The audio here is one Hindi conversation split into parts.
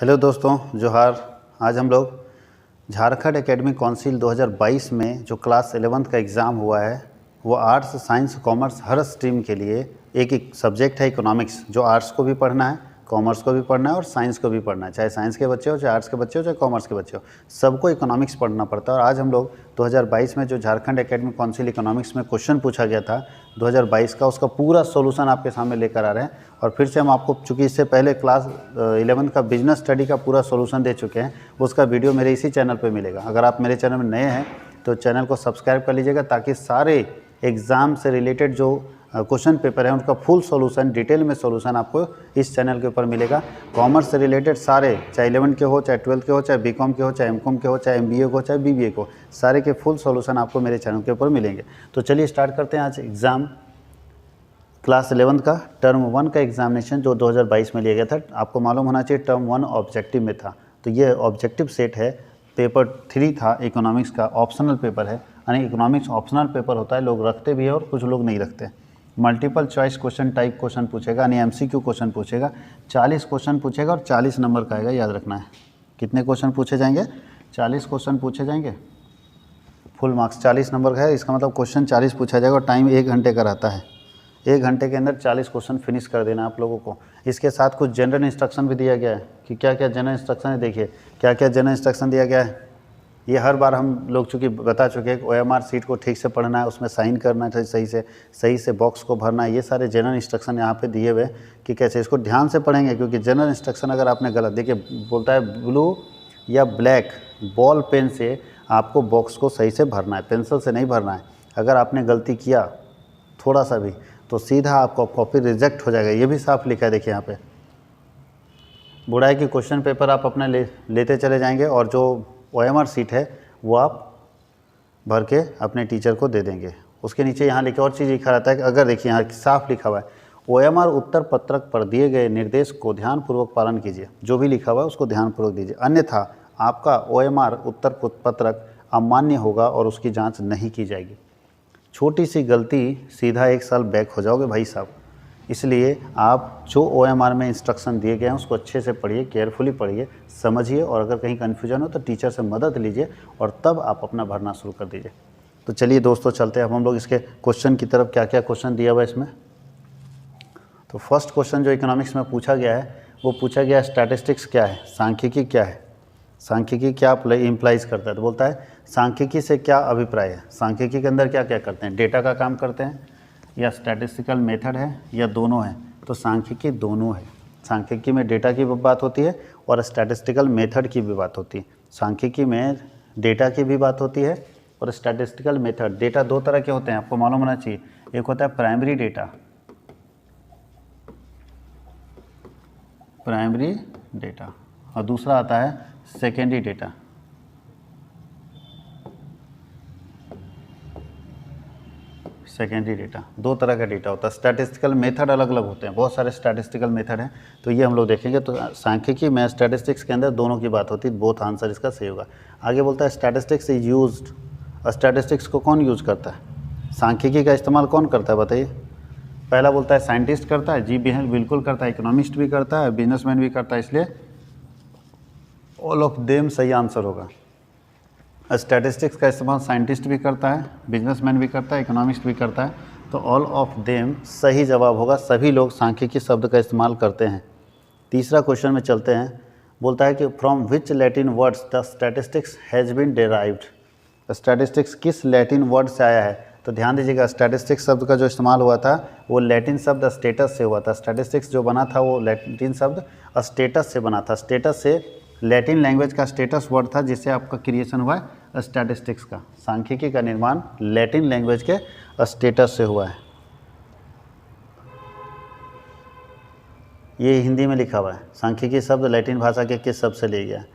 हेलो दोस्तों, जोहार। आज हम लोग झारखंड एकेडमिक काउंसिल 2022 में जो क्लास 11th का एग्ज़ाम हुआ है वो आर्ट्स, साइंस, कॉमर्स हर स्ट्रीम के लिए एक एक सब्जेक्ट है इकोनॉमिक्स, जो आर्ट्स को भी पढ़ना है, कॉमर्स को भी पढ़ना है और साइंस को भी पढ़ना है। चाहे साइंस के बच्चे हो, चाहे आर्ट्स के बच्चे हो, चाहे कॉमर्स के बच्चे हो, सबको इकोनॉमिक्स पढ़ना पड़ता है। और आज हम लोग 2022 में जो झारखंड एकेडमिक काउंसिल इकोनॉमिक्स में क्वेश्चन पूछा गया था 2022 का, उसका पूरा सोल्यूशन आपके सामने लेकर आ रहे हैं। और फिर से हम आपको, चूँकि इससे पहले क्लास 11 का बिजनेस स्टडी का पूरा सोल्यूशन दे चुके हैं, उसका वीडियो मेरे इसी चैनल पर मिलेगा। अगर आप मेरे चैनल में नए हैं तो चैनल को सब्सक्राइब कर लीजिएगा, ताकि सारे एग्ज़ाम से रिलेटेड जो क्वेश्चन पेपर है उनका फुल सॉल्यूशन, डिटेल में सॉल्यूशन आपको इस चैनल के ऊपर मिलेगा। कॉमर्स से रिलेटेड सारे, चाहे 11 के हो, चाहे 12 के हो, चाहे बीकॉम के हो, चाहे एमकॉम के हो, चाहे एमबीए को, चाहे बीबीए को, सारे के फुल सॉल्यूशन आपको मेरे चैनल के ऊपर मिलेंगे। तो चलिए स्टार्ट करते हैं आज एग्ज़ाम क्लास 11 का टर्म 1 का एग्जामिनेशन जो 2022 में लिया गया था। आपको मालूम होना चाहिए टर्म 1 ऑब्जेक्टिव में था, तो ये ऑब्जेक्टिव सेट है। पेपर 3 था इकोनॉमिक्स का, ऑप्शनल पेपर है, यानी इकोनॉमिक्स ऑप्शनल पेपर होता है, लोग रखते भी है और कुछ लोग नहीं रखते। Multiple choice question type question पूछेगा, यानी एमसीक्यू क्वेश्चन पूछेगा। 40 क्वेश्चन पूछेगा और 40 नंबर का आएगा, याद रखना है। कितने क्वेश्चन पूछे जाएंगे? 40 क्वेश्चन पूछे जाएंगे। फुल मार्क्स 40 नंबर का है, इसका मतलब क्वेश्चन 40 पूछा जाएगा और टाइम 1 घंटे का रहता है। 1 घंटे के अंदर 40 क्वेश्चन फिनिश कर देना आप लोगों को। इसके साथ कुछ जनरल इंस्ट्रक्शन भी दिया गया है कि क्या क्या जनरल इंस्ट्रक्शन है। देखिए क्या क्या जनरल इंस्ट्रक्शन दिया गया है। ये हर बार हम लोग चूँकि बता चुके हैं, OMR सीट को ठीक से पढ़ना है, उसमें साइन करना है, सही से बॉक्स को भरना है। ये सारे जनरल इंस्ट्रक्शन यहाँ पे दिए हुए कि कैसे इसको ध्यान से पढ़ेंगे, क्योंकि जनरल इंस्ट्रक्शन अगर आपने गलत, देखिए बोलता है ब्लू या ब्लैक बॉल पेन से आपको बॉक्स को सही से भरना है, पेंसिल से नहीं भरना है। अगर आपने गलती किया थोड़ा सा भी तो सीधा आपको कॉपी रिजेक्ट हो जाएगा। ये भी साफ लिखा है, देखिए यहाँ पे। बुढ़ाई की क्वेश्चन पेपर आप अपने लेते चले जाएंगे और जो OMR सीट है वो आप भर के अपने टीचर को दे देंगे। उसके नीचे यहाँ लिखा और चीज़ लिखा रहता है कि अगर देखिए यहाँ साफ लिखा हुआ है, OMR उत्तर पत्रक पर दिए गए निर्देश को ध्यानपूर्वक पालन कीजिए। जो भी लिखा हुआ है उसको ध्यानपूर्वक दीजिए, अन्यथा आपका OMR उत्तर पत्रक अमान्य होगा और उसकी जाँच नहीं की जाएगी। छोटी सी गलती सीधा 1 साल बैक हो जाओगे भाई साहब। इसलिए आप जो OMR में इंस्ट्रक्शन दिए गए हैं उसको अच्छे से पढ़िए, केयरफुली पढ़िए, समझिए, और अगर कहीं कन्फ्यूजन हो तो टीचर से मदद लीजिए और तब आप अपना भरना शुरू कर दीजिए। तो चलिए दोस्तों चलते हैं अब हम लोग इसके क्वेश्चन की तरफ। क्या क्या क्वेश्चन दिया हुआ है इसमें। तो फर्स्ट क्वेश्चन जो इकोनॉमिक्स में पूछा गया है वो पूछा गया स्टैटिस्टिक्स क्या है, सांख्यिकी क्या है, सांख्यिकी क्या इम्प्लाइज करता है। तो बोलता है सांख्यिकी से क्या अभिप्राय है, सांख्यिकी के अंदर क्या क्या करते हैं, डेटा का काम करते हैं या स्टैटिस्टिकल मेथड है या दोनों है। तो सांख्यिकी दोनों है। सांख्यिकी में डेटा की भी बात होती है और स्टैटिस्टिकल मेथड की भी बात होती है। सांख्यिकी में डेटा की भी बात होती है और स्टैटिस्टिकल मेथड। डेटा 2 तरह के होते हैं, आपको मालूम होना चाहिए। एक होता है प्राइमरी डेटा और दूसरा आता है सेकेंडरी डेटा। सेकेंडरी डेटा 2 तरह का डेटा होता है। स्टैटिस्टिकल मेथड अलग अलग होते हैं, बहुत सारे स्टैटिस्टिकल मेथड हैं, तो ये हम लोग देखेंगे। तो सांख्यिकी में स्टैटिस्टिक्स के अंदर दोनों की बात होती है, बोथ आंसर इसका सही होगा। आगे बोलता है स्टैटिस्टिक्स इज यूज्ड। स्टैटिस्टिक्स को कौन यूज़ करता है, सांख्यिकी का इस्तेमाल कौन करता है बताइए। पहला बोलता है साइंटिस्ट करता है, जी बिल्कुल करता है, इकोनॉमिस्ट भी करता है, बिजनेसमैन भी करता है, इसलिए ऑल ऑफ देम सही आंसर होगा। स्टैटिस्टिक्स का इस्तेमाल साइंटिस्ट भी करता है, बिजनेसमैन भी करता है, इकोनॉमिस्ट भी करता है, तो ऑल ऑफ देम सही जवाब होगा। सभी लोग सांख्यिकी शब्द का इस्तेमाल करते हैं। तीसरा क्वेश्चन में चलते हैं। बोलता है कि from which Latin words the statistics has been derived. Statistics किस लैटिन वर्ड से आया है। तो ध्यान दीजिएगा, स्टैटिस्टिक्स शब्द का जो इस्तेमाल हुआ था वो लैटिन शब्द स्टेटस से हुआ था। स्टैटिस्टिक्स जो बना था वो लैटिन शब्द स्टेटस से बना था। स्टेटस से लैटिन लैंग्वेज का स्टेटस वर्ड था जिससे आपका क्रिएशन हुआ है स्टैटिस्टिक्स का। सांख्यिकी का निर्माण लैटिन लैंग्वेज के स्टेटस से हुआ है। ये हिंदी में लिखा हुआ है। सांख्यिकी शब्द लैटिन भाषा के किस शब्द से लिया गया है।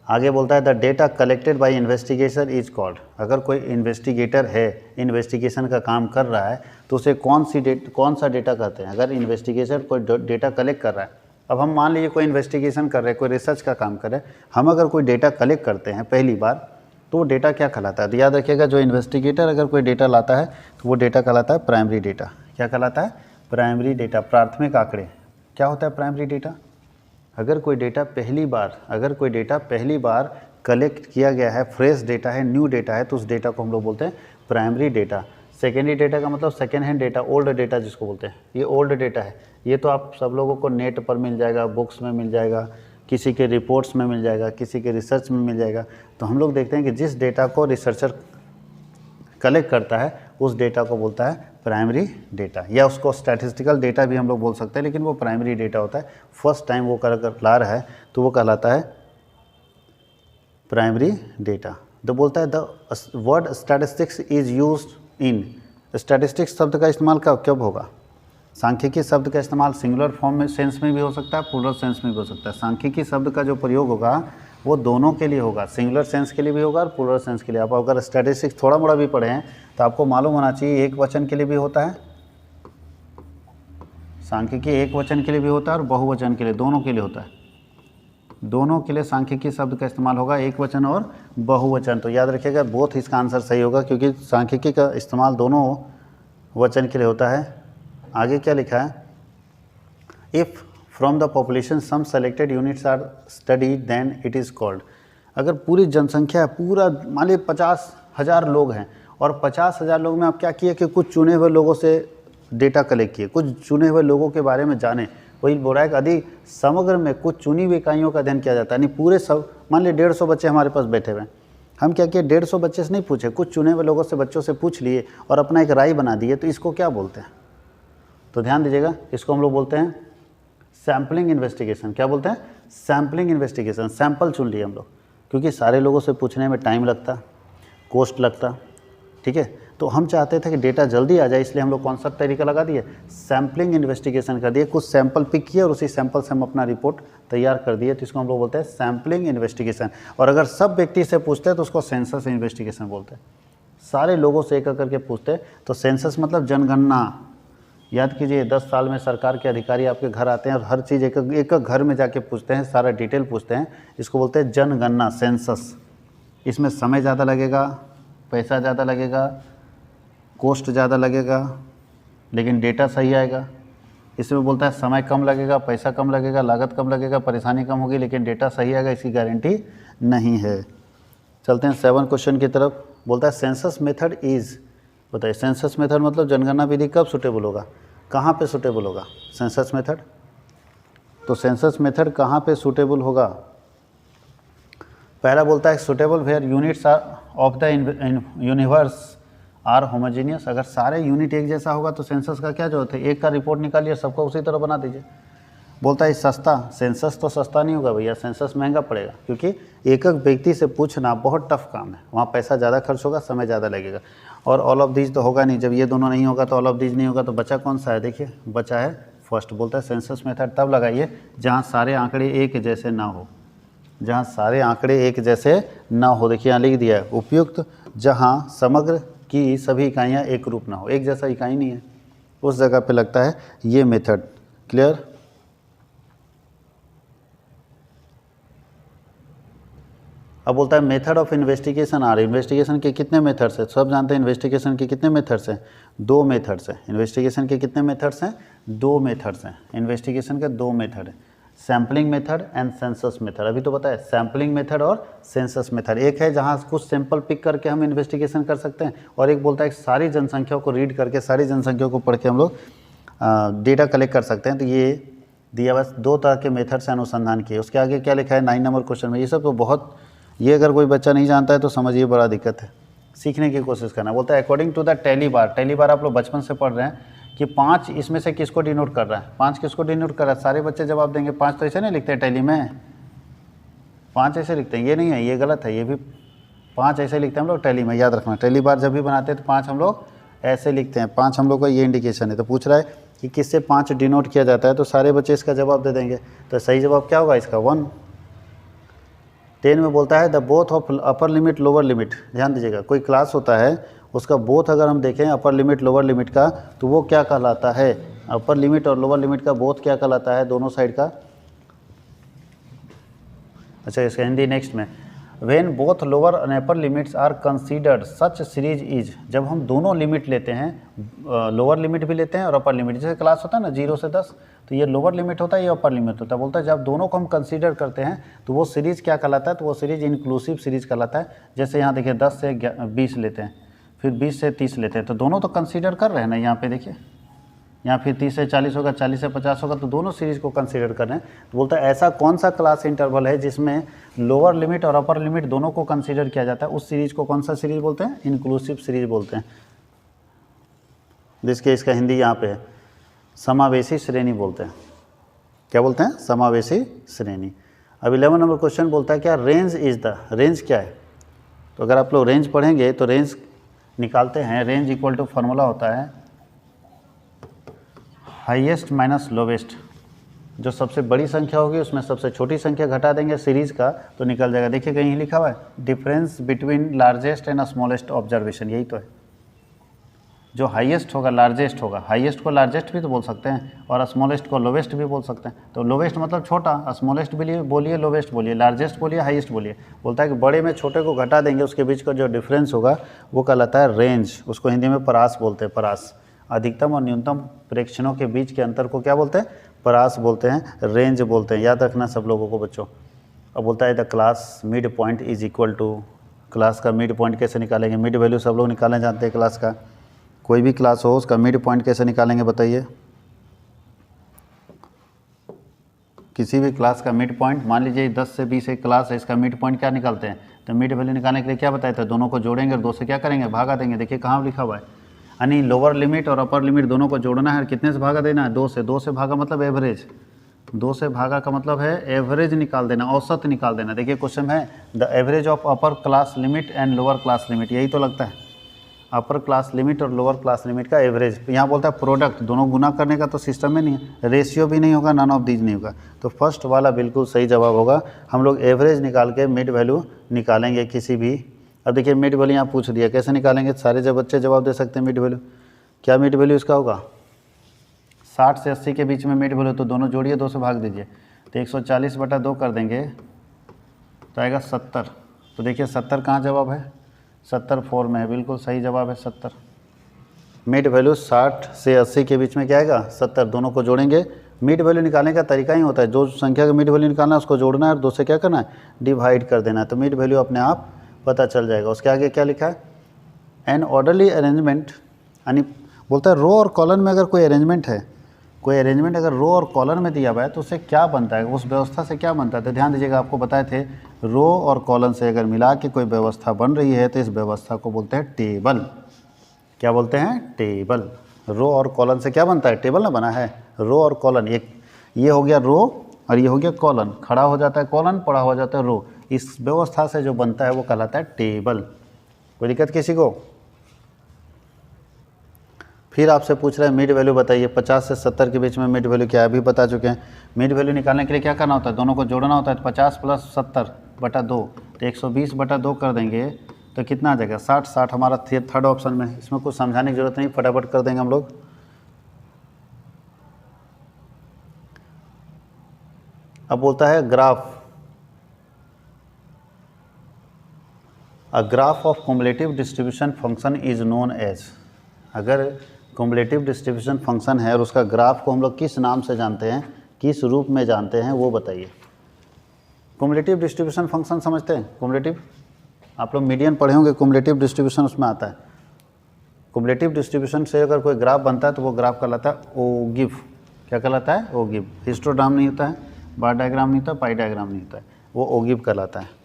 आगे बोलता है the data collected by investigator is called. अगर कोई इन्वेस्टिगेटर है, इन्वेस्टिगेशन का काम कर रहा है, तो उसे कौन सा डेटा कहते हैं। अगर इन्वेस्टिगेटर कोई डेटा कलेक्ट कर रहा है, अब हम मान लीजिए कोई इन्वेस्टिगेशन कर रहे हैं, कोई रिसर्च का काम कर रहे हैं, हम अगर कोई डेटा कलेक्ट करते हैं पहली बार, तो वो डेटा क्या कहलाता है। तो याद रखिएगा, जो इन्वेस्टिगेटर अगर कोई डेटा लाता है तो वो डेटा कहलाता है प्राइमरी डेटा। क्या कहलाता है? प्राइमरी डेटा, प्राथमिक आंकड़े। क्या होता है प्राइमरी डेटा? अगर कोई डेटा पहली बार कलेक्ट किया गया है, फ्रेश डेटा है, न्यू डेटा है, तो उस डेटा को हम लोग बोलते हैं प्राइमरी डेटा। सेकेंडरी डेटा का मतलब second hand data, old data जिसको बोलते हैं, ये ओल्ड डेटा है। ये तो आप सब लोगों को नेट पर मिल जाएगा, बुक्स में मिल जाएगा, किसी के रिपोर्ट्स में मिल जाएगा, किसी के रिसर्च में मिल जाएगा। तो हम लोग देखते हैं कि जिस डेटा को रिसर्चर कलेक्ट करता है उस डेटा को बोलता है प्राइमरी डेटा, या उसको स्टैटिस्टिकल डेटा भी हम लोग बोल सकते हैं, लेकिन वो प्राइमरी डेटा होता है। फर्स्ट टाइम वो कर ला रहा है तो वो कहलाता है प्राइमरी डेटा। तो बोलता है the word statistics is used in, statistics शब्द का इस्तेमाल कब होगा? सांख्यिकी शब्द का इस्तेमाल सिंगुलर फॉर्म में सेंस में भी हो सकता है, प्लूरल सेंस में भी हो सकता है। सांख्यिकी शब्द का जो प्रयोग होगा वो दोनों के लिए होगा, सिंगुलर सेंस के लिए भी होगा और प्लूरल सेंस के लिए। आप अगर स्टैटिस्टिक्स थोड़ा मोड़ा भी पढ़े हैं तो आपको मालूम होना चाहिए एक वचन के लिए भी होता है, सांख्यिकी एक वचन के लिए भी होता है और बहुवचन के लिए, दोनों के लिए होता है। दोनों के लिए सांख्यिकी शब्द का इस्तेमाल होगा, एक वचन और बहुवचन। तो याद रखिएगा बोथ इसका आंसर सही होगा, क्योंकि सांख्यिकी का इस्तेमाल दोनों वचन के लिए होता है। आगे क्या लिखा है? If from the population some selected units are studied then it is called. अगर पूरी जनसंख्या, पूरा मान लीजिए 50,000 लोग हैं और 50,000 लोग में आप क्या किए कि कुछ चुने हुए लोगों से डेटा कलेक्ट किए, कुछ चुने हुए लोगों के बारे में जाने। वही बोल रहा है कि यदि समग्र में कुछ चुनी हुई इकाइयों का अध्ययन किया जाता है, यानी पूरे सब, मान लीजिए 150 बच्चे हमारे पास बैठे हुए हैं, हम क्या किए 150 बच्चे से नहीं पूछे, कुछ चुने हुए लोगों से, बच्चों से पूछ लिए और अपना एक राय बना दिए, तो इसको क्या बोलते हैं? तो ध्यान दीजिएगा, इसको हम लोग बोलते हैं सैम्पलिंग इन्वेस्टिगेशन। क्या बोलते हैं? Sampling investigation. सैंपल चुन लिए हम लोग, क्योंकि सारे लोगों से पूछने में टाइम लगता, कॉस्ट लगता, ठीक है। तो हम चाहते थे कि डेटा जल्दी आ जाए, इसलिए हम लोग कौन सा तरीका लगा दिए? सैम्पलिंग इन्वेस्टिगेशन कर दिए। कुछ सैंपल पिक किए और उसी सैंपल से हम अपना रिपोर्ट तैयार कर दिए, तो इसको हम लोग बोलते हैं सैम्पलिंग इन्वेस्टिगेशन। और अगर सब व्यक्ति से पूछते हैं तो उसको सेंसस इन्वेस्टिगेशन बोलते हैं। सारे लोगों से एक करके पूछते, तो सेंसस मतलब जनगणना। याद कीजिए 10 साल में सरकार के अधिकारी आपके घर आते हैं और हर चीज़ एक घर में जाके पूछते हैं, सारा डिटेल पूछते हैं। इसको बोलते हैं जनगणना, सेंसस। इसमें समय ज़्यादा लगेगा, पैसा ज़्यादा लगेगा, कॉस्ट ज़्यादा लगेगा, लेकिन डेटा सही आएगा। इसमें बोलता है समय कम लगेगा, पैसा कम लगेगा, लागत कम लगेगा, परेशानी कम होगी, लेकिन डेटा सही आएगा, इसकी गारंटी नहीं है। चलते हैं 7 क्वेश्चन की तरफ। बोलता है सेंसस मेथड इज़, बताइए सेंसस मेथड मतलब जनगणना विधि कब सुटेबल होगा, कहाँ पे सुटेबल होगा सेंसस मेथड? तो सेंसस मेथड कहाँ पे सुटेबल होगा? पहला बोलता है suitable where units are of the universe are homogeneous. अगर सारे यूनिट एक जैसा होगा तो सेंसस का क्या जरूरत है? एक का रिपोर्ट निकालिए, सबको उसी तरह बना दीजिए। बोलता है सस्ता, सेंसस तो सस्ता नहीं होगा भैया, सेंसस महंगा पड़ेगा, क्योंकि एक एक व्यक्ति से पूछना बहुत टफ काम है, वहाँ पैसा ज़्यादा खर्च होगा, समय ज़्यादा लगेगा। और ऑल ऑफ दीज तो होगा नहीं, जब ये दोनों नहीं होगा तो ऑल ऑफ दीज नहीं होगा, तो बचा कौन सा है? देखिए बचा है फर्स्ट। बोलता है सेंसस मेथड तब लगाइए जहाँ सारे आंकड़े एक जैसे ना हो, जहाँ सारे आंकड़े एक जैसे ना हो। देखिए यहाँ लिख दिया है उपयुक्त जहाँ समग्र की सभी इकाइयाँ एक रूप ना हो, एक जैसा इकाई नहीं है, उस जगह पे लगता है ये मेथड। क्लियर? अब बोलता है method of investigation are. Investigation के कितने मेथड्स हैं? सब जानते हैं इन्वेस्टिगेशन के कितने मेथड्स हैं? 2 मेथड्स हैं। इन्वेस्टिगेशन के कितने मेथड्स हैं? 2 मेथड्स हैं। इन्वेस्टिगेशन के 2 मेथड हैं, sampling method and census method. अभी तो बताया सैम्पलिंग मेथड और सेंसस मेथड। एक है जहाँ कुछ सैंपल पिक करके हम इन्वेस्टिगेशन कर सकते हैं, और एक बोलता है सारी जनसंख्या को रीड करके, सारी जनसंख्या को पढ़ के हम लोग डेटा कलेक्ट कर सकते हैं। तो ये दिया बस 2 तरह के मेथड से अनुसंधान किए। उसके आगे क्या लिखा है 9 नंबर क्वेश्चन में? ये सब तो बहुत, ये अगर कोई बच्चा नहीं जानता है तो समझिए बड़ा दिक्कत है, सीखने की कोशिश करना। बोलता है according to the tally bar. Tally bar आप लोग बचपन से पढ़ रहे हैं कि 5 इसमें से किसको डिनोट कर रहा है? 5 किसको डिनोट कर रहा है? सारे बच्चे जवाब देंगे 5 तो ऐसे नहीं लिखते हैं टैली में, 5 ऐसे लिखते हैं। ये नहीं है, ये गलत है, ये भी 5 ऐसे लिखते हैं हम लोग टैली में, याद रखना। टैली बार जब भी बनाते हैं तो 5 हम लोग ऐसे लिखते हैं, 5 हम लोग का ये इंडिकेशन है। तो पूछ रहा है कि किससे 5 डिनोट किया जाता है, तो सारे बच्चे इसका जवाब दे देंगे। तो सही जवाब क्या होगा इसका? 1। 10 में बोलता है the both of upper limit lower limit. ध्यान दीजिएगा, कोई क्लास होता है उसका बोथ अगर हम देखें अपर लिमिट लोअर लिमिट का, तो वो क्या कहलाता है? अपर लिमिट और लोअर लिमिट का बोथ क्या कहलाता है? दोनों साइड का। अच्छा इसका हिंदी नेक्स्ट में, when both lower and upper limits are considered such series is, जब हम दोनों लिमिट लेते हैं, लोअर लिमिट भी लेते हैं और अपर लिमिट, जैसे क्लास होता है ना 0 से 10, तो ये लोअर लिमिट होता है, ये अपर लिमिट होता है। बोलता है जब दोनों को हम कंसीडर करते हैं तो वो सीरीज़ क्या कहलाता है, तो वो सीरीज इंक्लूसिव सीरीज कहलाता है। जैसे यहाँ देखिए 10 से 20 लेते हैं, फिर 20 से 30 लेते हैं, तो दोनों तो कंसीडर कर रहे हैं ना, यहाँ पे देखिए, यहाँ फिर 30 से 40 होगा, 40 से 50 होगा, तो दोनों सीरीज को कंसीडर कर रहे हैं। तो बोलता है ऐसा कौन सा क्लास इंटरवल है जिसमें लोअर लिमिट और अपर लिमिट दोनों को कंसीडर किया जाता है, उस सीरीज को कौन सा सीरीज बोलते हैं, इंक्लूसिव सीरीज बोलते हैं। जिसके इसका हिंदी यहाँ पे है समावेशी श्रेणी बोलते हैं। क्या बोलते हैं, समावेशी श्रेणी। अब 11 नंबर क्वेश्चन बोलता है क्या रेंज इज द, रेंज क्या है। तो अगर आप लोग रेंज पढ़ेंगे तो रेंज निकालते हैं, रेंज इक्वल टू फार्मूला होता है हाईएस्ट माइनस लोवेस्ट। जो सबसे बड़ी संख्या होगी उसमें सबसे छोटी संख्या घटा देंगे सीरीज का, तो निकल जाएगा। देखिए कहीं लिखा हुआ है difference between largest and smallest observation, यही तो है। जो हाईएस्ट होगा लार्जेस्ट होगा, हाईएस्ट को लार्जेस्ट भी तो बोल सकते हैं और स्मॉलेस्ट को लोवेस्ट भी बोल सकते हैं। तो लोवेस्ट मतलब छोटा, स्मॉलेस्ट भी बोलिए, लोवेस्ट बोलिए, लार्जेस्ट बोलिए, हाईएस्ट बोलिए। बोलता है कि बड़े में छोटे को घटा देंगे, उसके बीच का जो डिफरेंस होगा वो कहलाता है रेंज। उसको हिंदी में परास बोलते हैं, परास। अधिकतम और न्यूनतम प्रेक्षणों के बीच के अंतर को क्या बोलते हैं, परास बोलते हैं, रेंज बोलते हैं। याद रखना सब लोगों को बच्चों। अब बोलता है the class mid point is equal to, class का मिड पॉइंट कैसे निकालेंगे, मिड वैल्यू सब लोग निकालना जानते हैं क्लास का। कोई भी क्लास हो उसका मिड पॉइंट कैसे निकालेंगे बताइए। किसी भी क्लास का मिड पॉइंट, मान लीजिए 10 से 20 एक क्लास है, इसका मिड पॉइंट क्या निकालते हैं, तो मिड वैल्यू निकालने के लिए क्या बताया था, दोनों को जोड़ेंगे और 2 से क्या करेंगे, भागा देंगे। देखिए कहाँ लिखा हुआ है, यानी लोअर लिमिट और अपर लिमिट दोनों को जोड़ना है। कितने से भागा देना है, 2 से। 2 से भागा मतलब एवरेज, 2 से भागा का मतलब है एवरेज निकाल देना, औसत निकाल देना। देखिए क्वेश्चन है the average of upper class limit and lower class limit, यही तो लगता है, अपर क्लास लिमिट और लोअर क्लास लिमिट का एवरेज। यहाँ बोलता है प्रोडक्ट, दोनों गुना करने का तो सिस्टम में नहीं है, रेशियो भी नहीं होगा, नन ऑफ दीज नहीं होगा। तो फर्स्ट वाला बिल्कुल सही जवाब होगा। हम लोग एवरेज निकाल के मिड वैल्यू निकालेंगे किसी भी। अब देखिए मिड वैल्यू यहाँ पूछ दिया, कैसे निकालेंगे, सारे जब बच्चे जवाब दे सकते हैं मिड वैल्यू। क्या मिड वैल्यू इसका होगा, 60 से 80 के बीच में मिड वैल्यू, तो दोनों जोड़िए, 2 से भाग दीजिए, तो 140/2 कर देंगे तो आएगा 70। तो देखिए 70 कहाँ जवाब है, 70 4 में है, बिल्कुल सही जवाब है 70। मिड वैल्यू 60 से 80 के बीच में क्या आएगा, 70। दोनों को जोड़ेंगे। मिड वैल्यू निकालने का तरीका ही होता है, जो संख्या का मिड वैल्यू निकालना है उसको जोड़ना है और 2 से क्या करना है, डिवाइड कर देना है, तो मिड वैल्यू अपने आप पता चल जाएगा। उसके आगे क्या लिखा है, एन ऑर्डरली अरेंजमेंट, यानी बोलता है रो और कॉलम में अगर कोई अरेंजमेंट है, कोई अरेंजमेंट अगर रो और कॉलम में दिया हुआ है तो उससे क्या बनता है, उस व्यवस्था से क्या बनता है। तो ध्यान दीजिएगा, आपको बताए थे रो और कॉलम से अगर मिला के कोई व्यवस्था बन रही है तो इस व्यवस्था को बोलते हैं टेबल। क्या बोलते हैं, टेबल। रो और कॉलम से क्या बनता है, टेबल ना बना है। रो और कॉलम, एक ये हो गया रो और ये हो गया कॉलम, खड़ा हो जाता है कॉलम, पड़ा हो जाता है रो। इस व्यवस्था से जो बनता है वो कहलाता है टेबल। कोई दिक्कत किसी को। फिर आपसे पूछ रहा है मिड वैल्यू बताइए, 50 से 70 के बीच में मिड वैल्यू क्या है, अभी बता चुके हैं। मिड वैल्यू निकालने के लिए क्या करना होता है, दोनों को जोड़ना होता है। 50 + 70/2, तो 120/2 कर देंगे तो कितना आ जाएगा, 60। 60 हमारा थर्ड ऑप्शन में है, इसमें कुछ समझाने की जरूरत नहीं, फटाफट कर देंगे हम लोग। अब बोलता है graph, a graph of cumulative distribution function is known as. अगर कुमुलेटिव डिस्ट्रीब्यूशन फंक्शन है और उसका ग्राफ को हम लोग किस नाम से जानते हैं, किस रूप में जानते हैं, वो बताइए। कुमुलेटिव डिस्ट्रीब्यूशन फंक्शन समझते हैं, कुमुलेटिव, आप लोग मीडियन पढ़े होंगे, कुमुलेटिव डिस्ट्रीब्यूशन उसमें आता है। कुमुलेटिव डिस्ट्रीब्यूशन से अगर कोई ग्राफ बनता है तो वो ग्राफ कहलाता है ओगिव। क्या कहलाता है, ओगिव। हिस्टोग्राम नहीं होता है, बार डायग्राम नहीं होता, पाई डायग्राम नहीं होता है, वो ओगिव कहलाता है।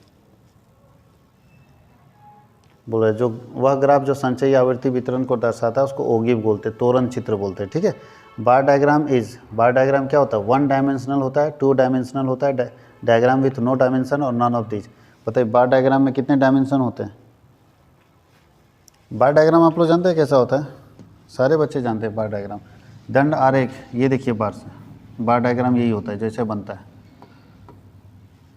बोल रहे जो वह ग्राफ जो संचयी आवृत्ति वितरण को दर्शाता है उसको ओगिव बोलते हैं, तोरण चित्र बोलते हैं, ठीक है। बार डायग्राम इज, बार डायग्राम क्या होता है, 1 डायमेंशनल होता है, 2 डायमेंशनल होता है, डायग्राम विथ नो डायमेंशन और नन ऑफ दीज। बताइए बार डायग्राम में कितने डायमेंशन होते हैं। बार डायग्राम आप लोग जानते हैं कैसा होता है, सारे बच्चे जानते हैं बार डायग्राम। दंड आरेख, ये देखिए बार से, बार डायग्राम यही होता है जैसे बनता है,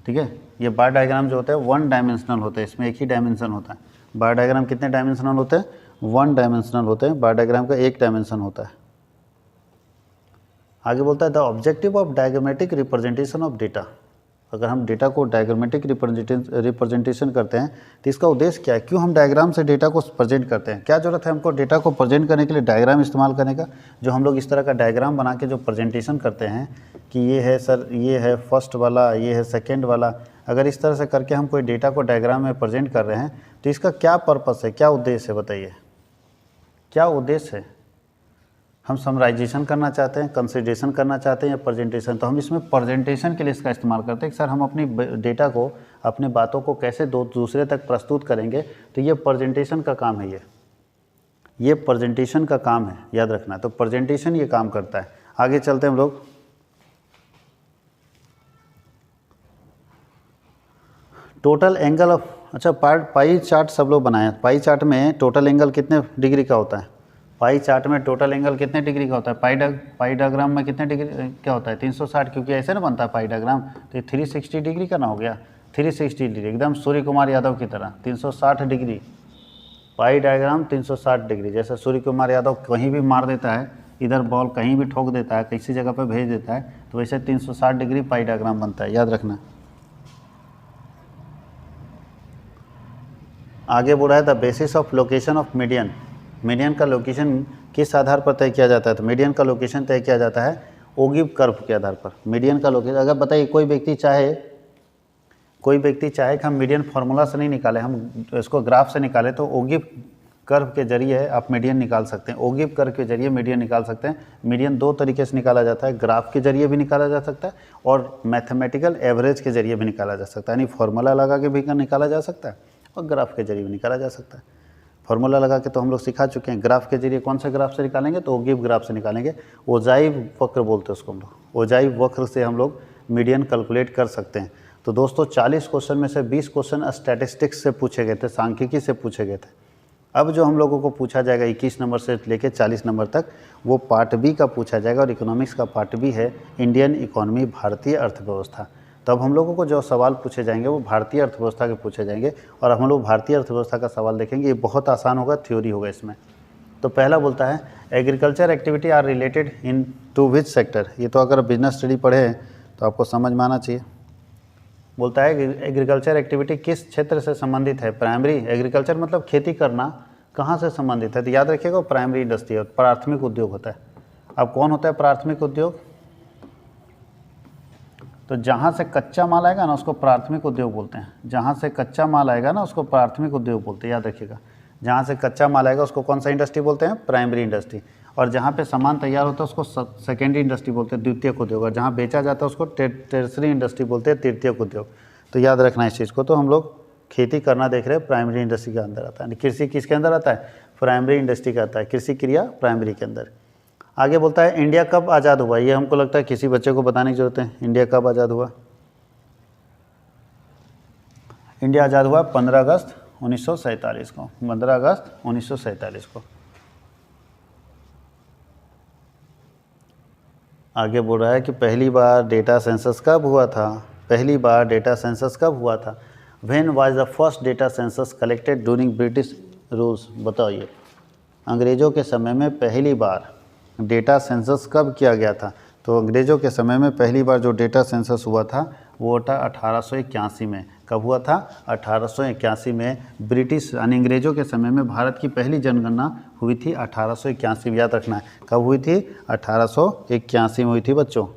ठीक है। ये बार डायग्राम जो होता है 1 डायमेंशनल होता है, इसमें एक ही डायमेंशन होता है। बार डायग्राम कितने डायमेंशनल होते हैं, 1 डायमेंशनल होते हैं। बार डायग्राम का 1 डायमेंशन होता है। आगे बोलता है the objective of diagrammatic representation of data. अगर हम डेटा को डायग्रामेटिक रिप्रेजेंटेशन करते हैं तो इसका उद्देश्य क्या है, क्यों हम डायग्राम से डेटा को प्रेजेंट करते हैं, क्या ज़रूरत है हमको डेटा को प्रेजेंट करने के लिए डायग्राम इस्तेमाल करने का। जो हम लोग इस तरह का डायग्राम बना के जो प्रेजेंटेशन करते हैं कि ये है सर, ये है फर्स्ट वाला, ये है सेकेंड वाला, अगर इस तरह से करके हम कोई डेटा को डायग्राम में प्रेजेंट कर रहे हैं तो इसका क्या पर्पस है, क्या उद्देश्य है, बताइए क्या उद्देश्य है। हम समराइजेशन करना चाहते हैं, कंसिडरेशन करना चाहते हैं या प्रेजेंटेशन, तो हम इसमें प्रेजेंटेशन के लिए इसका इस्तेमाल करते हैं कि सर हम अपनी डेटा को, अपनी बातों को कैसे दूसरे तक प्रस्तुत करेंगे, तो ये प्रेजेंटेशन का काम है, ये प्रेजेंटेशन का काम है, याद रखना। तो प्रेजेंटेशन ये काम करता है। आगे चलते हैं हम लोग। टोटल एंगल ऑफ, अच्छा पाई चार्ट सब लोग बनाए हैं। पाई चार्ट में टोटल एंगल कितने डिग्री का होता है, पाई चार्ट में टोटल एंगल कितने डिग्री का होता है, पाई डायग्राम में कितने डिग्री क्या होता है, 360, क्योंकि ऐसे ना बनता है पाई डायग्राम, तो ये 360 डिग्री का ना हो गया, 360 डिग्री एकदम सूर्य कुमार यादव की तरह 360 डिग्री। पाई डायग्राम 360 डिग्री, जैसे सूर्य कुमार यादव कहीं भी मार देता है, इधर बॉल कहीं भी ठोक देता है, किसी जगह पर भेज देता है, तो वैसे 360 डिग्री पाई डायग्राम बनता है, याद रखना। आगे बोल रहा है the basis of location of median, median का लोकेशन किस आधार पर तय किया जाता है, तो मीडियन का लोकेशन तय किया जाता है ओगिव कर्व के आधार पर। मीडियन का लोकेशन, अगर बताइए कोई व्यक्ति चाहे कि हम मीडियन फार्मूला से नहीं निकालें, हम इसको ग्राफ से निकालें, तो ओगिव कर्व के जरिए आप मीडियन निकाल सकते हैं, ओगिव कर्व के जरिए मीडियन निकाल सकते हैं। मीडियन दो तरीके से निकाला जाता है, ग्राफ के जरिए भी निकाला जा सकता है और मैथमेटिकल एवरेज के जरिए भी निकाला जा सकता है, यानी फार्मूला लगा के भी निकाला जा सकता है और ग्राफ के जरिए भी निकाला जा सकता है। फार्मूला लगा के तो हम लोग सिखा चुके हैं, ग्राफ के जरिए कौन से ग्राफ से निकालेंगे, तो ओगिव ग्राफ से निकालेंगे, ओजाइव वक्र बोलते हैं उसको हम लोग, ओजाइव वक्र से हम लोग मीडियन कैलकुलेट कर सकते हैं। तो दोस्तों 40 क्वेश्चन में से 20 क्वेश्चन स्टैटिस्टिक्स से पूछे गए थे, सांख्यिकी से पूछे गए थे। अब जो हम लोगों को पूछा जाएगा 21 नंबर से लेकर 40 नंबर तक, वो पार्ट बी का पूछा जाएगा और इकोनॉमिक्स का पार्ट बी है इंडियन इकोनॉमी, भारतीय अर्थव्यवस्था। तब हम लोगों को जो सवाल पूछे जाएंगे वो भारतीय अर्थव्यवस्था के पूछे जाएंगे और हम लोग भारतीय अर्थव्यवस्था का सवाल देखेंगे। ये बहुत आसान होगा, थ्योरी होगा इसमें। तो पहला बोलता है agriculture activity are related in to which sector, ये तो अगर बिजनेस स्टडी पढ़े तो आपको समझ में आना चाहिए। बोलता है एग्रीकल्चर एक्टिविटी किस क्षेत्र से संबंधित है, प्राइमरी, एग्रीकल्चर मतलब खेती करना, कहाँ से संबंधित है, तो याद रखिएगा प्राइमरी इंडस्ट्री है, प्राथमिक उद्योग होता है। अब कौन होता है प्राथमिक उद्योग, तो जहाँ से कच्चा माल आएगा ना उसको प्राथमिक उद्योग बोलते हैं, जहाँ से कच्चा माल आएगा ना उसको प्राथमिक उद्योग बोलते हैं, याद रखिएगा। जहाँ से कच्चा माल आएगा उसको कौन सा इंडस्ट्री बोलते हैं, प्राइमरी इंडस्ट्री। और जहाँ पे सामान तैयार होता है उसको सेकेंडरी इंडस्ट्री बोलते हैं, द्वितीयक उद्योग। और जहाँ बेचा जाता है उसको टर्सरी इंडस्ट्री बोलते हैं, तृतीयक उद्योग। तो याद रखना इस चीज़ को। तो हम लोग खेती करना देख रहे हैं, प्राइमरी इंडस्ट्री के अंदर आता है। कृषि किसके अंदर आता है, प्राइमरी इंडस्ट्री का आता है, कृषि क्रिया प्राइमरी के अंदर। आगे बोलता है इंडिया कब आज़ाद हुआ, ये हमको लगता है किसी बच्चे को बताने की जरूरत है, इंडिया कब आज़ाद हुआ। इंडिया आज़ाद हुआ 15 अगस्त 1947 को, 15 अगस्त 1947 को। आगे बोल रहा है कि पहली बार डेटा सेंसस कब हुआ था, पहली बार डेटा सेंसस कब हुआ था। When was the first data census collected during British rules, बताइए अंग्रेज़ों के समय में पहली बार डेटा सेंसस कब किया गया था। तो अंग्रेज़ों के समय में पहली बार जो डेटा सेंसस हुआ था वो था 1881 में। कब हुआ था, 1881 में। ब्रिटिश यानी अंग्रेज़ों के समय में भारत की पहली जनगणना हुई थी 1881 में, याद रखना है। कब हुई थी, 1881 में हुई थी बच्चों।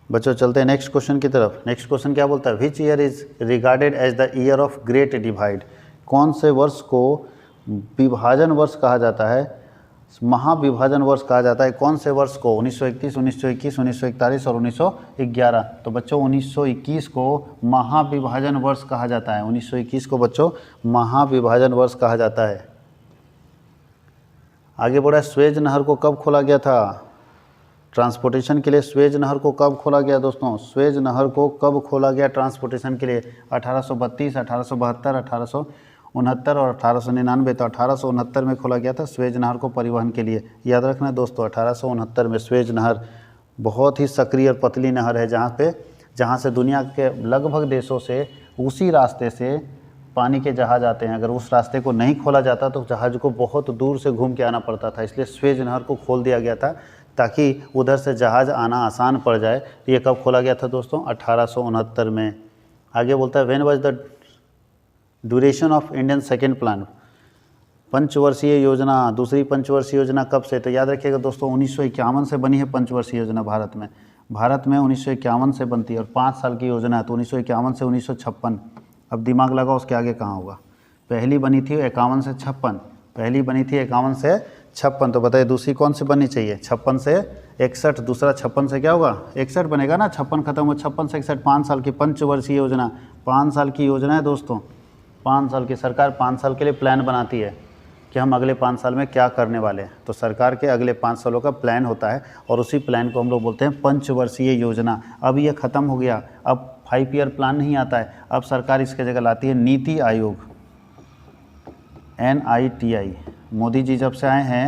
बच्चों चलते हैं नेक्स्ट क्वेश्चन की तरफ। नेक्स्ट क्वेश्चन क्या बोलता है, which year is regarded as the year of great divide, कौन से वर्ष को विभाजन वर्ष कहा जाता है, महाविभाजन वर्ष कहा जाता है। कौन से वर्ष को, 1931, 1921, 1941 और 1911। तो बच्चों 1921 को महाविभाजन वर्ष कहा जाता है, 1921 को बच्चों महाविभाजन वर्ष कहा जाता है। आगे बढ़ा, स्वेज नहर को कब खोला गया था, ट्रांसपोर्टेशन के लिए स्वेज नहर को कब खोला गया दोस्तों, स्वेज नहर को कब खोला गया ट्रांसपोर्टेशन के लिए, 1832, 1872, 1869 और 1899। तो 1869 में खोला गया था स्वेज नहर को परिवहन के लिए, याद रखना है दोस्तों। 1869 में स्वेज नहर बहुत ही सक्रिय और पतली नहर है, जहाँ से दुनिया के लगभग देशों से उसी रास्ते से पानी के जहाज आते हैं। अगर उस रास्ते को नहीं खोला जाता तो जहाज को बहुत दूर से घूम के आना पड़ता था, इसलिए स्वेज नहर को खोल दिया गया था ताकि उधर से जहाज़ आना आसान पड़ जाए। तो ये कब खोला गया था दोस्तों? 1869 में। आगे बोलता है when was the duration of Indian second plan, पंचवर्षीय योजना, दूसरी पंचवर्षीय योजना कब से? तो याद रखिएगा दोस्तों 1951 से बनी है पंचवर्षीय योजना भारत में। भारत में 1951 से बनती है और 5 साल की योजना है, तो 1951 से 1956। अब दिमाग लगाओ उसके आगे कहाँ होगा। पहली बनी थी 51 से 56, पहली बनी थी 51 से 56, तो बताइए दूसरी कौन सी बननी चाहिए? 56 से 61, दूसरा 56 से क्या होगा? 61 बनेगा ना, 56 खत्म हो, 56 से 61, 5 साल की पंचवर्षीय योजना। 5 साल की योजना है दोस्तों, 5 साल की। सरकार 5 साल के लिए प्लान बनाती है कि हम अगले 5 साल में क्या करने वाले हैं। तो सरकार के अगले 5 सालों का प्लान होता है और उसी प्लान को हम लोग बोलते हैं पंचवर्षीय योजना। अब ये ख़त्म हो गया, अब 5 ईयर प्लान नहीं आता है, अब सरकार इसके जगह लाती है नीति आयोग, NITI। मोदी जी जब से आए हैं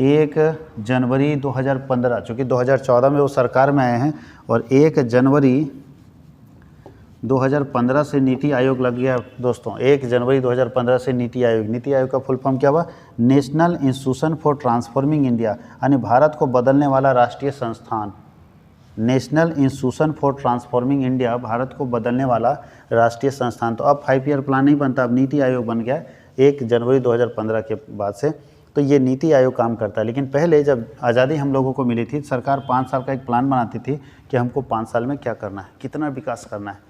1 जनवरी 2015, चूँकि 2014 में वो सरकार में आए हैं, और 1 जनवरी 2015 से नीति आयोग लग गया दोस्तों। 1 जनवरी 2015 से नीति आयोग। नीति आयोग का फुल फॉर्म क्या हुआ? National institution for transforming India, यानी भारत को बदलने वाला राष्ट्रीय संस्थान। National institution for transforming India, Bharat को बदलने वाला राष्ट्रीय संस्थान। तो अब 5 ईयर प्लान नहीं बनता, अब नीति आयोग बन गया 1 जनवरी 2015 के बाद से। तो ये नीति आयोग काम करता है। लेकिन पहले जब आज़ादी हम लोगों को मिली थी, सरकार 5 साल का एक प्लान बनाती थी कि हमको 5 साल में क्या करना है, कितना विकास करना है,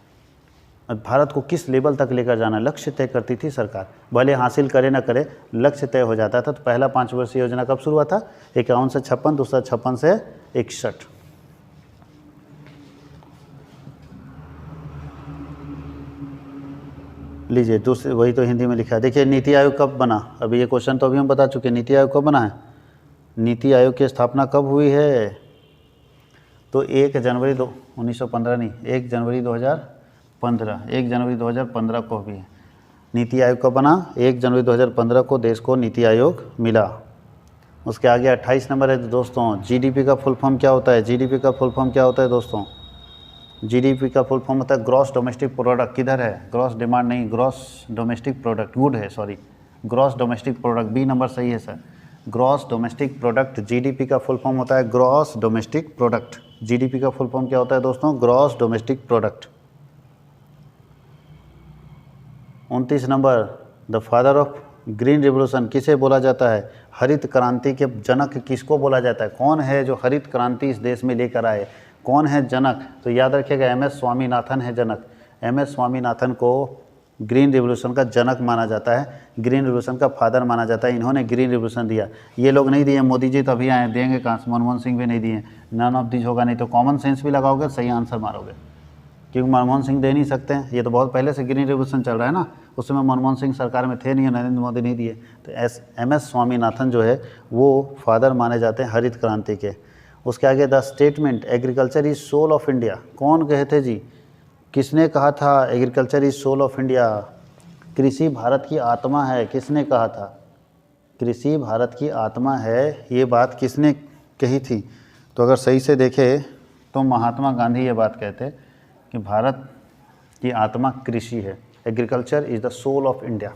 भारत को किस लेवल तक लेकर जाना है, लक्ष्य तय करती थी सरकार। भले हासिल करे ना करे, लक्ष्य तय हो जाता था। तो पहला 5 वर्षीय योजना कब शुरू हुआ था? 51 से 56, दूसरा 56 से 61। लीजिए दूसरे, वही तो हिंदी में लिखा है। देखिए नीति आयोग कब बना? अभी ये क्वेश्चन तो अभी हम बता चुके। नीति आयोग कब बना है? नीति आयोग की स्थापना कब हुई है? तो 1 जनवरी 1915 नहीं, 1 जनवरी 2015, 1 जनवरी 2015 को भी है। नीति आयोग कब बना? 1 जनवरी 2015 को देश को नीति आयोग मिला। उसके आगे 28 नंबर है दोस्तों, GDP का फुल फॉर्म क्या होता है? GDP का फुल फॉर्म क्या होता है दोस्तों? GDP का फुल फॉर्म होता है ग्रॉस डोमेस्टिक प्रोडक्ट। किधर है? ग्रॉस डिमांड नहीं, ग्रॉस डोमेस्टिक प्रोडक्ट। गुड है, sorry, gross domestic product, B number सही है sir. Gross domestic product, GDP का फुल फॉर्म होता है ग्रॉस डोमेस्टिक प्रोडक्ट। GDP का फुल फॉर्म क्या होता है दोस्तों? Gross domestic product. 29 number, the father of green revolution किसे बोला जाता है? हरित क्रांति के जनक किसको बोला जाता है? कौन है जो हरित क्रांति इस देश में लेकर आए? कौन है जनक? तो याद रखिएगा MS स्वामीनाथन है जनक। MS स्वामीनाथन को ग्रीन रिवोल्यूशन का जनक माना जाता है, ग्रीन रिवोल्यूशन का फादर माना जाता है। इन्होंने ग्रीन रिवोल्यूशन दिया। ये लोग नहीं दिए, मोदी जी तो अभी आए, देंगे कहाँ से? मनमोहन सिंह भी नहीं दिए। नन ऑफ दिस होगा नहीं। तो कॉमन सेंस भी लगाओगे सही आंसर मारोगे, क्योंकि मनमोहन सिंह दे नहीं सकते हैं। ये तो बहुत पहले से ग्रीन रिवोल्यूशन चल रहा है ना, उस समय मनमोहन सिंह सरकार में थे नहीं, नरेंद्र मोदी नहीं दिए। तो MS स्वामीनाथन जो है वो फादर माने जाते हैं हरित क्रांति के। उसके आगे the statement agriculture is soul of India, कौन कहे थे जी? किसने कहा था agriculture is soul of India? कृषि भारत की आत्मा है। किसने कहा था? कृषि भारत की आत्मा है। ये बात किसने कही थी? तो अगर सही से देखें तो महात्मा गांधी ये बात कहते कि भारत की आत्मा कृषि है। Agriculture is the soul of India.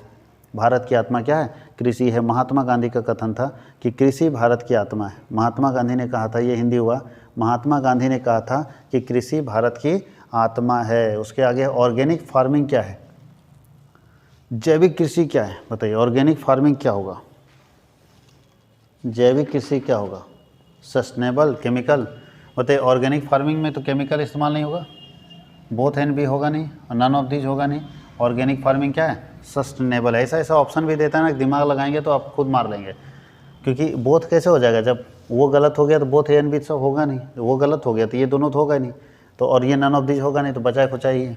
भारत की आत्मा क्या है? कृषि है। महात्मा गांधी का कथन था कि कृषि भारत की आत्मा है। महात्मा गांधी ने कहा था, ये हिंदी हुआ, महात्मा गांधी ने कहा था कि कृषि भारत की आत्मा है। उसके आगे ऑर्गेनिक फार्मिंग क्या है? जैविक कृषि क्या है? बताइए, ऑर्गेनिक फार्मिंग क्या होगा? जैविक कृषि क्या होगा? Sustainable, chemical. बताइए, ऑर्गेनिक फार्मिंग में तो केमिकल इस्तेमाल नहीं होगा, बोथ एंड भी होगा नहीं और नन ऑफ दिस होगा नहीं। ऑर्गेनिक फार्मिंग क्या है? सस्टेनेबल। ऐसा ऐसा ऑप्शन भी देता है ना, दिमाग लगाएंगे तो आप खुद मार लेंगे, क्योंकि बोथ कैसे हो जाएगा? जब वो गलत हो गया तो बोथ एंड भी सब होगा नहीं, वो गलत हो गया तो ये दोनों तो होगा नहीं, तो और ये नन ऑफ दिस होगा नहीं, तो बचाए खुचाई है।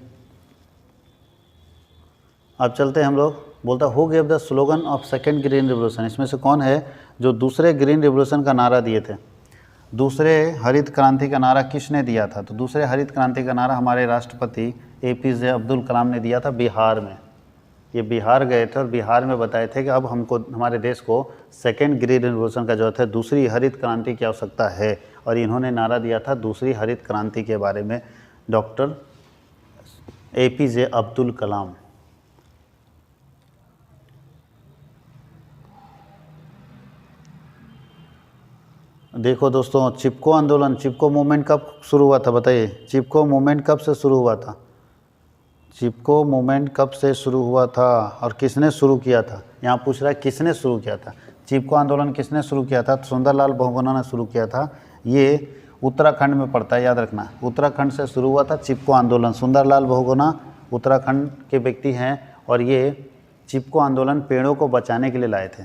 अब चलते हैं हम लोग। बोलता who gave the slogan of second green revolution, इसमें से कौन है जो दूसरे ग्रीन रिवोल्यूशन का नारा दिए थे? दूसरे हरित क्रांति का नारा किसने दिया था? तो दूसरे हरित क्रांति का नारा हमारे राष्ट्रपति APJ अब्दुल कलाम ने दिया था बिहार में। ये बिहार गए थे और बिहार में बताए थे कि अब हमको, हमारे देश को सेकेंड ग्रीन रिवोल्यूशन का जरूरत है, दूसरी हरित क्रांति की आवश्यकता है। और इन्होंने नारा दिया था दूसरी हरित क्रांति के बारे में, डॉक्टर APJ अब्दुल कलाम। देखो दोस्तों, चिपको आंदोलन, चिपको मूवमेंट कब शुरू हुआ था बताइए? चिपको मूवमेंट कब से शुरू हुआ था? चिपको मूवमेंट कब से शुरू हुआ था और किसने शुरू किया था? यहाँ पूछ रहा है किसने शुरू किया था। चिपको आंदोलन किसने शुरू किया था? सुंदरलाल बहुगुणा ने शुरू किया था। ये उत्तराखंड में पड़ता है, याद रखना। उत्तराखंड से शुरू हुआ था चिपको आंदोलन। सुंदरलाल बहुगुणा उत्तराखंड के व्यक्ति हैं और ये चिपको आंदोलन पेड़ों को बचाने के लिए लाए थे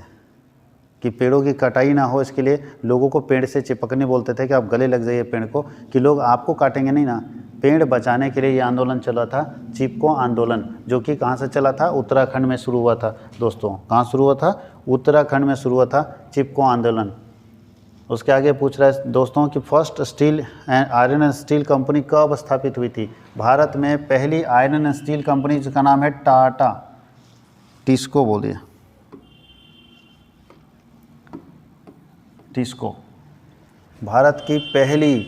कि पेड़ों की कटाई ना हो, इसके लिए लोगों को पेड़ से चिपकने बोलते थे कि आप गले लग जाइए पेड़ को, कि लोग आपको काटेंगे नहीं ना। पेड़ बचाने के लिए ये आंदोलन चला था, चिपको आंदोलन, जो कि कहाँ से चला था? उत्तराखंड में शुरू हुआ था दोस्तों। कहाँ शुरू हुआ था? उत्तराखंड में शुरू हुआ था चिपको आंदोलन। उसके आगे पूछ रहा है दोस्तों कि first steel and iron and steel company कब स्थापित हुई थी? भारत में पहली आयरन एंड स्टील कंपनी जिसका नाम है टाटा, टिस्को बोलिए, टिस्को। भारत की पहली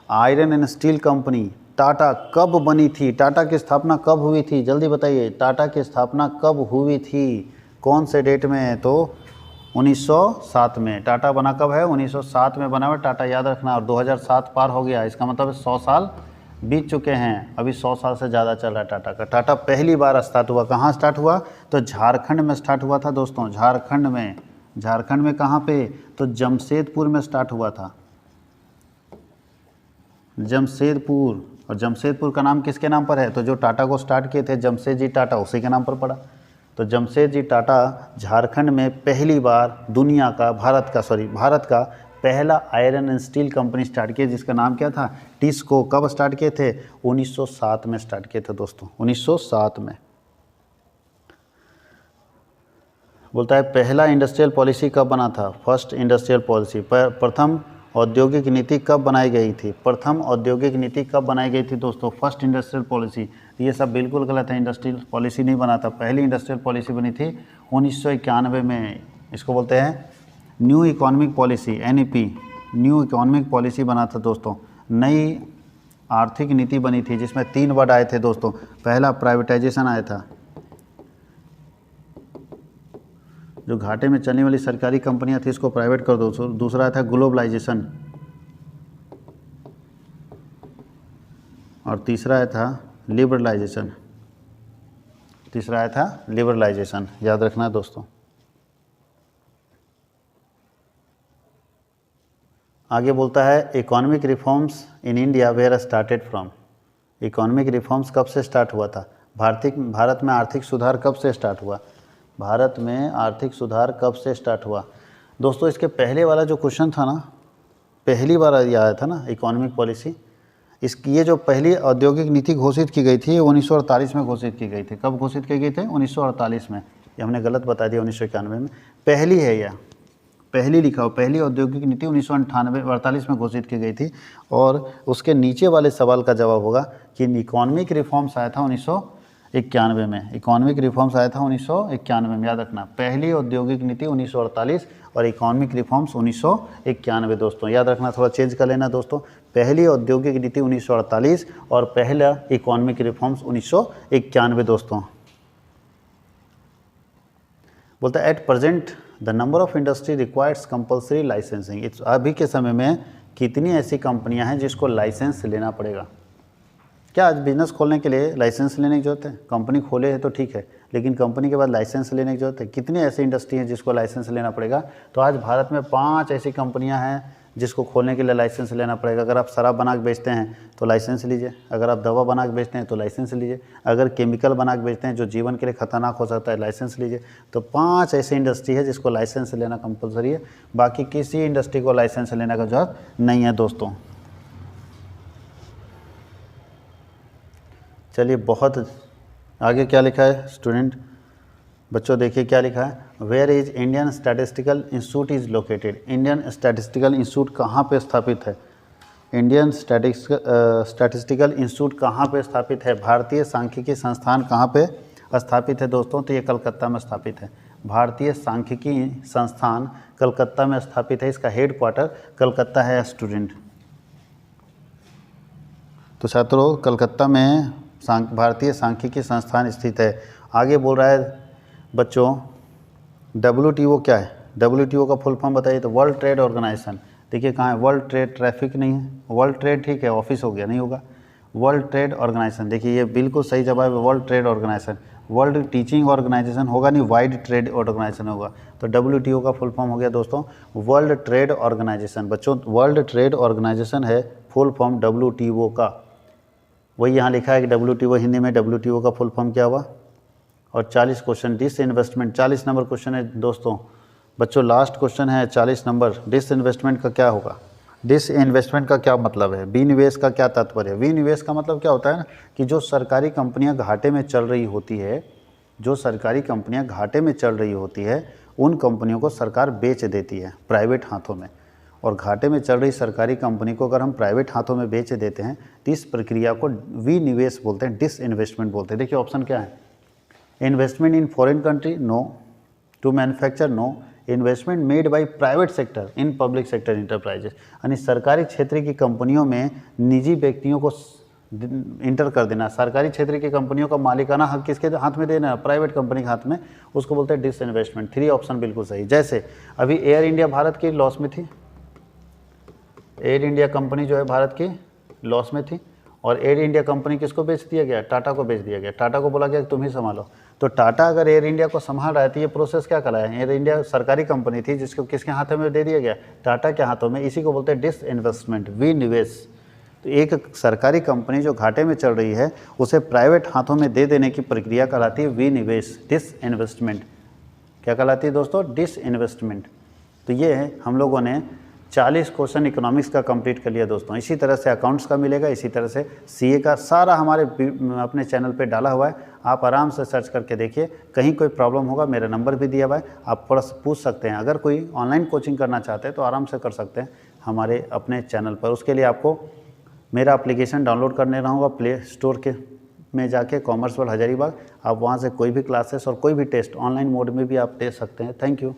iron and steel company Tata कब बनी थी? टाटा की स्थापना कब हुई थी? जल्दी बताइए, टाटा की स्थापना कब हुई थी? कौन से डेट में? तो 1907 में। टाटा बना कब है? 1907 में बना हुआ टाटा, याद रखना। और 2007 पार हो गया, इसका मतलब 100 साल बीत चुके हैं। अभी 100 साल से ज़्यादा चल रहा है टाटा का। टाटा पहली बार स्टार्ट हुआ, कहाँ स्टार्ट हुआ? तो झारखंड में स्टार्ट हुआ था दोस्तों, झारखंड में। झारखंड में कहाँ पे? तो जमशेदपुर में स्टार्ट हुआ था, जमशेदपुर। और जमशेदपुर का नाम किसके नाम पर है? तो जो टाटा को स्टार्ट किए थे जमशेद जी टाटा, उसी के नाम पर पड़ा। तो जमशेद जी टाटा झारखंड में पहली बार दुनिया का, भारत का पहला iron and steel company start किया, जिसका नाम क्या था? टिस्को। कब स्टार्ट किए थे? 1907 में स्टार्ट किए थे दोस्तों, 1907 में। बोलता है पहला इंडस्ट्रियल पॉलिसी कब बना था? फर्स्ट इंडस्ट्रियल पॉलिसी, प्रथम औद्योगिक नीति कब बनाई गई थी? प्रथम औद्योगिक नीति कब बनाई गई थी दोस्तों? First industrial policy. ये सब बिल्कुल गलत है, इंडस्ट्रियल पॉलिसी नहीं बना था। पहली इंडस्ट्रियल पॉलिसी बनी थी 1991 में। इसको बोलते हैं new economic policy, NEP, new economic policy बना था दोस्तों। नई आर्थिक नीति बनी थी जिसमें 3 वर्ड आए थे दोस्तों। पहला प्राइवेटाइजेशन आया था, जो घाटे में चलने वाली सरकारी कंपनियां थी इसको प्राइवेट कर दो। दूसरा था ग्लोबलाइजेशन, और तीसरा था लिबरलाइजेशन। तीसरा था लिबरलाइजेशन, याद रखना दोस्तों। आगे बोलता है economic reforms in India were started from. Economic reforms कब से स्टार्ट हुआ था? भारत में आर्थिक सुधार कब से स्टार्ट हुआ? भारत में आर्थिक सुधार कब से स्टार्ट हुआ दोस्तों? इसके पहले वाला जो क्वेश्चन था ना, पहली बार ये आया था ना इकोनॉमिक पॉलिसी। इसकी ये जो पहली औद्योगिक नीति घोषित की गई थी 1948 में घोषित की गई थी। कब घोषित की गई थी? 1948 में। ये हमने गलत बता दिया, 1991 में। पहली है यह, पहली लिखा हो, पहली औद्योगिक नीति 1948 में घोषित की गई थी। और उसके नीचे वाले सवाल का जवाब होगा कि इकोनॉमिक रिफॉर्म्स आया था 1991 में। इकोनॉमिक रिफॉर्म्स आया था 1991 में, याद रखना। पहली औद्योगिक नीति 1948 और इकोनॉमिक रिफॉर्म्स 1991 दोस्तों, याद रखना। थोड़ा चेंज कर लेना दोस्तों। पहली औद्योगिक नीति 1948 और पहला इकोनॉमिक रिफॉर्म्स 1991 दोस्तों। बोलता है at present the number of industry requires compulsory licensing. अभी के समय में कितनी ऐसी कंपनियां हैं जिसको लाइसेंस लेना पड़ेगा? क्या आज बिजनेस खोलने के लिए लाइसेंस लेने की जरूरत है? कंपनी खोले है तो ठीक है, लेकिन कंपनी के बाद लाइसेंस लेने की जरूरत है? कितनी ऐसी इंडस्ट्री हैं जिसको लाइसेंस लेना पड़ेगा? तो आज भारत में 5 ऐसी कंपनियां हैं जिसको खोलने के लिए लाइसेंस लेना पड़ेगा। अगर आप शराब बना के बेचते हैं तो लाइसेंस लीजिए, अगर आप दवा बना के बेचते हैं तो लाइसेंस लीजिए, अगर केमिकल बना के बेचते हैं जो जीवन के लिए खतरनाक हो सकता है, लाइसेंस लीजिए। तो 5 ऐसी इंडस्ट्री है जिसको लाइसेंस लेना कंपलसरी है। बाकी किसी इंडस्ट्री को लाइसेंस लेने का जरूरत नहीं है दोस्तों। चलिए, बहुत आगे क्या लिखा है स्टूडेंट बच्चों, देखिए क्या लिखा है। Where is Indian Statistical Institute is located. Indian Statistical Institute कहाँ पे स्थापित है? इंडियन स्टैटिस्टिकल इंस्टीट्यूट कहाँ पे स्थापित है? भारतीय सांख्यिकी संस्थान कहाँ पे स्थापित है दोस्तों? तो ये कलकत्ता में स्थापित है। भारतीय सांख्यिकी संस्थान कलकत्ता में स्थापित है। इसका हेड क्वार्टर कलकत्ता है स्टूडेंट। तो छात्रों, कलकत्ता में भारतीय सांख्यिकी संस्थान स्थित है। आगे बोल रहा है बच्चों WTO क्या है? WTO का फुल फॉर्म बताइए। तो वर्ल्ड ट्रेड ऑर्गेनाइजेशन। देखिए कहाँ है, वर्ल्ड ट्रेड ट्रैफिक नहीं है, वर्ल्ड ट्रेड ठीक है, ऑफिस हो गया, नहीं होगा। वर्ल्ड ट्रेड ऑर्गेनाइजेशन, देखिए ये बिल्कुल सही जवाब है, world trade organization. World teaching organization होगा नहीं, वाइड ट्रेड ऑर्गेनाइजेशन होगा। तो WTO का फुल फॉर्म हो गया दोस्तों वर्ल्ड ट्रेड ऑर्गेनाइजेशन। बच्चों वर्ल्ड ट्रेड ऑर्गेनाइजेशन है फुल फॉर्म WTO का। वही यहाँ लिखा है कि WTO, हिंदी में WTO का फुल फॉर्म क्या हुआ। और 40 क्वेश्चन, डिसइन्वेस्टमेंट 40 नंबर क्वेश्चन है दोस्तों। बच्चों लास्ट क्वेश्चन है 40 नंबर, डिसइन्वेस्टमेंट का क्या होगा। डिसइन्वेस्टमेंट का क्या मतलब है, विनिवेश का क्या तात्पर्य है। विनिवेश का मतलब क्या होता है ना कि जो सरकारी कंपनियां घाटे में चल रही होती है, जो सरकारी कंपनियां घाटे में चल रही होती है उन कंपनियों को सरकार बेच देती है प्राइवेट हाथों में। और घाटे में चल रही सरकारी कंपनी को अगर हम प्राइवेट हाथों में बेच देते हैं तो इस प्रक्रिया को विनिवेश बोलते हैं, डिसइन्वेस्टमेंट बोलते हैं। देखिए ऑप्शन क्या है, investment in foreign country no, to manufacture no, investment made by private sector in public sector enterprises, यानी सरकारी क्षेत्र की कंपनियों में निजी व्यक्तियों को इंटर कर देना, सरकारी क्षेत्र की कंपनियों का मालिकाना हक किसके हाथ में देना, प्राइवेट कंपनी के हाथ में, उसको बोलते हैं डिसइन्वेस्टमेंट। 3 ऑप्शन बिल्कुल सही। जैसे अभी एयर इंडिया भारत की लॉस में थी, एयर इंडिया कंपनी जो है भारत की लॉस में थी और एयर इंडिया कंपनी किसको बेच दिया गया, टाटा को बेच दिया गया। टाटा को बोला गया कि तुम ही संभालो। तो टाटा अगर एयर इंडिया को संभाल रहा है तो ये प्रोसेस क्या कराया, एयर इंडिया सरकारी कंपनी थी जिसको किसके हाथों में दे दिया गया, टाटा के हाथों में। इसी को बोलते हैं डिसइन्वेस्टमेंट, विनिवेश। तो एक सरकारी कंपनी जो घाटे में चल रही है उसे प्राइवेट हाथों में दे देने की प्रक्रिया कहलाती है विनिवेश, डिसइन्वेस्टमेंट। क्या कहलाती है दोस्तों, डिसइन्वेस्टमेंट। तो ये है हम लोगों ने 40 क्वेश्चन इकोनॉमिक्स का कंप्लीट कर लिया दोस्तों। इसी तरह से अकाउंट्स का मिलेगा, इसी तरह से सीए का सारा हमारे अपने चैनल पे डाला हुआ है। आप आराम से सर्च करके देखिए, कहीं कोई प्रॉब्लम होगा मेरा नंबर भी दिया हुआ है, आप प्रश्न पूछ सकते हैं। अगर कोई ऑनलाइन कोचिंग करना चाहते हैं तो आराम से कर सकते हैं हमारे अपने चैनल पर। उसके लिए आपको मेरा एप्लीकेशन डाउनलोड करने रहा होगा प्ले स्टोर के में जाके, कॉमर्स वर्ल्ड हजारीबाग। आप वहाँ से कोई भी क्लासेस और कोई भी टेस्ट ऑनलाइन मोड में भी आप दे सकते हैं। Thank you.